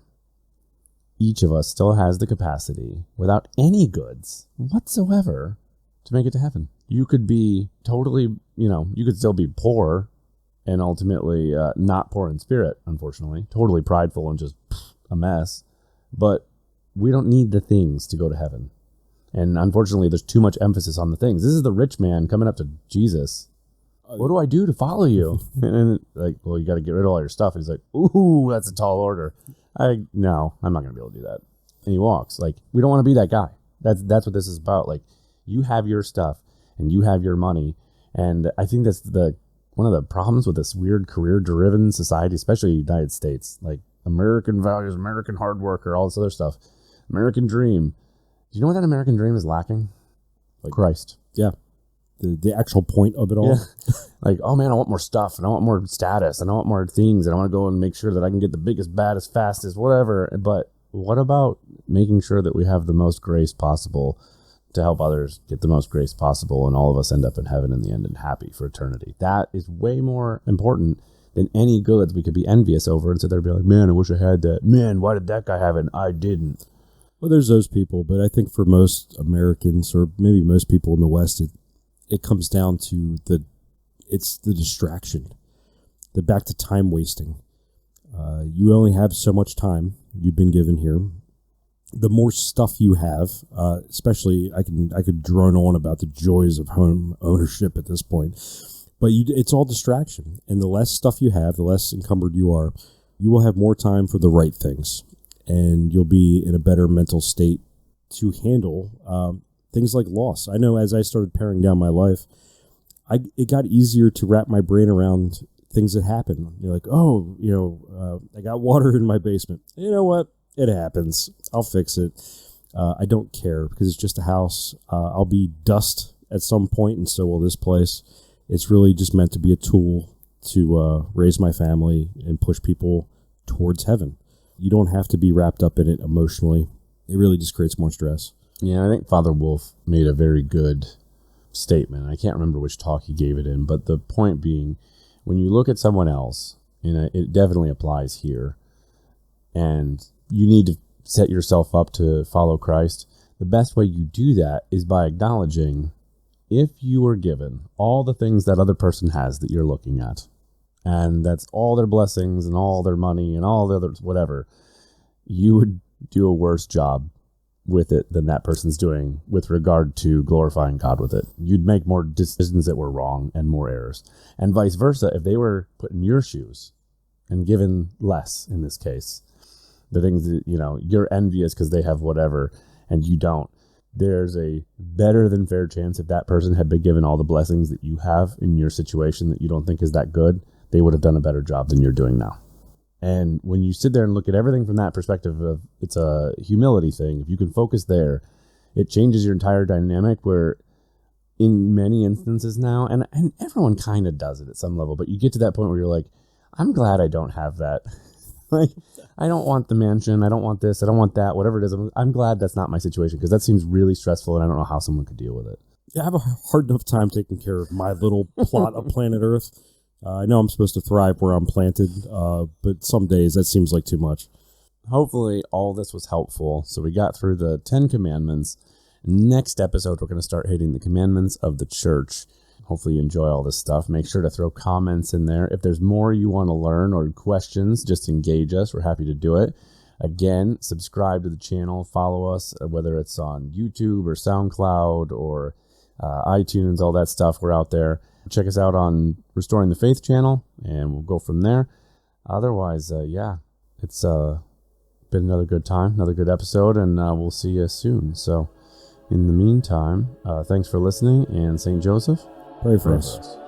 each of us still has the capacity, without any goods whatsoever, to make it to heaven. You could be totally, you could still be poor and ultimately not poor in spirit, unfortunately, totally prideful and just a mess. But we don't need the things to go to heaven. And unfortunately, there's too much emphasis on the things. This is the rich man coming up to Jesus. What do I do to follow you? And like, well, you got to get rid of all your stuff. And he's like, ooh, that's a tall order. No, I'm not going to be able to do that. And he walks. Like, we don't want to be that guy. That's what this is about. Like, you have your stuff and you have your money. And I think that's one of the problems with this weird career-driven society, especially the United States. Like, American values, American hard worker, all this other stuff. American dream. Do you know what that American dream is lacking? Like Christ. Yeah. The actual point of it all. Yeah. Like, oh man, I want more stuff and I want more status and I want more things and I want to go and make sure that I can get the biggest, baddest, fastest, whatever. But what about making sure that we have the most grace possible to help others get the most grace possible and all of us end up in heaven in the end and happy for eternity? That is way more important than any goods we could be envious over and sit there and be like, man, I wish I had that. Man, why did that guy have it and I didn't? Well, there's those people, but I think for most Americans, or maybe most people in the West, it comes down to it's the distraction, the back to time wasting. You only have so much time you've been given here. The more stuff you have, especially I could drone on about the joys of home ownership at this point, but it's all distraction. And the less stuff you have, the less encumbered you are, you will have more time for the right things. And you'll be in a better mental state to handle things like loss. I know as I started paring down my life, it got easier to wrap my brain around things that happen. You're like, I got water in my basement. You know what? It happens. I'll fix it. I don't care because it's just a house. I'll be dust at some point, and so will this place. It's really just meant to be a tool to raise my family and push people towards heaven. You don't have to be wrapped up in it emotionally. It really just creates more stress. Yeah, I think Father Wolf made a very good statement. I can't remember which talk he gave it in, but the point being, when you look at someone else, and it definitely applies here, and you need to set yourself up to follow Christ, the best way you do that is by acknowledging if you were given all the things that other person has that you're looking at, and that's all their blessings and all their money and all the others, whatever, you would do a worse job with it than that person's doing with regard to glorifying God with it. You'd make more decisions that were wrong and more errors. And vice versa, if they were put in your shoes and given less in this case, the things that, you're envious because they have whatever and you don't, there's a better than fair chance if that person had been given all the blessings that you have in your situation that you don't think is that good, they would have done a better job than you're doing now. And when you sit there and look at everything from that perspective of it's a humility thing, if you can focus there, it changes your entire dynamic where in many instances now, and everyone kind of does it at some level, but you get to that point where you're like, I'm glad I don't have that. Like, I don't want the mansion. I don't want this. I don't want that, whatever it is. I'm glad that's not my situation because that seems really stressful and I don't know how someone could deal with it. Yeah, I have a hard enough time taking care of my little plot of planet Earth. I know I'm supposed to thrive where I'm planted, but some days that seems like too much. Hopefully all this was helpful. So we got through the 10 commandments. Next episode, we're going to start hitting the commandments of the church. Hopefully you enjoy all this stuff. Make sure to throw comments in there. If there's more you want to learn or questions, just engage us. We're happy to do it. Again, subscribe to the channel, follow us, whether it's on YouTube or SoundCloud or iTunes, all that stuff. We're out there. Check us out on Restoring the Faith channel, and we'll go from there. Otherwise, it's been another good time, another good episode, and we'll see you soon. So in the meantime, thanks for listening, and St. Joseph, Pray for us.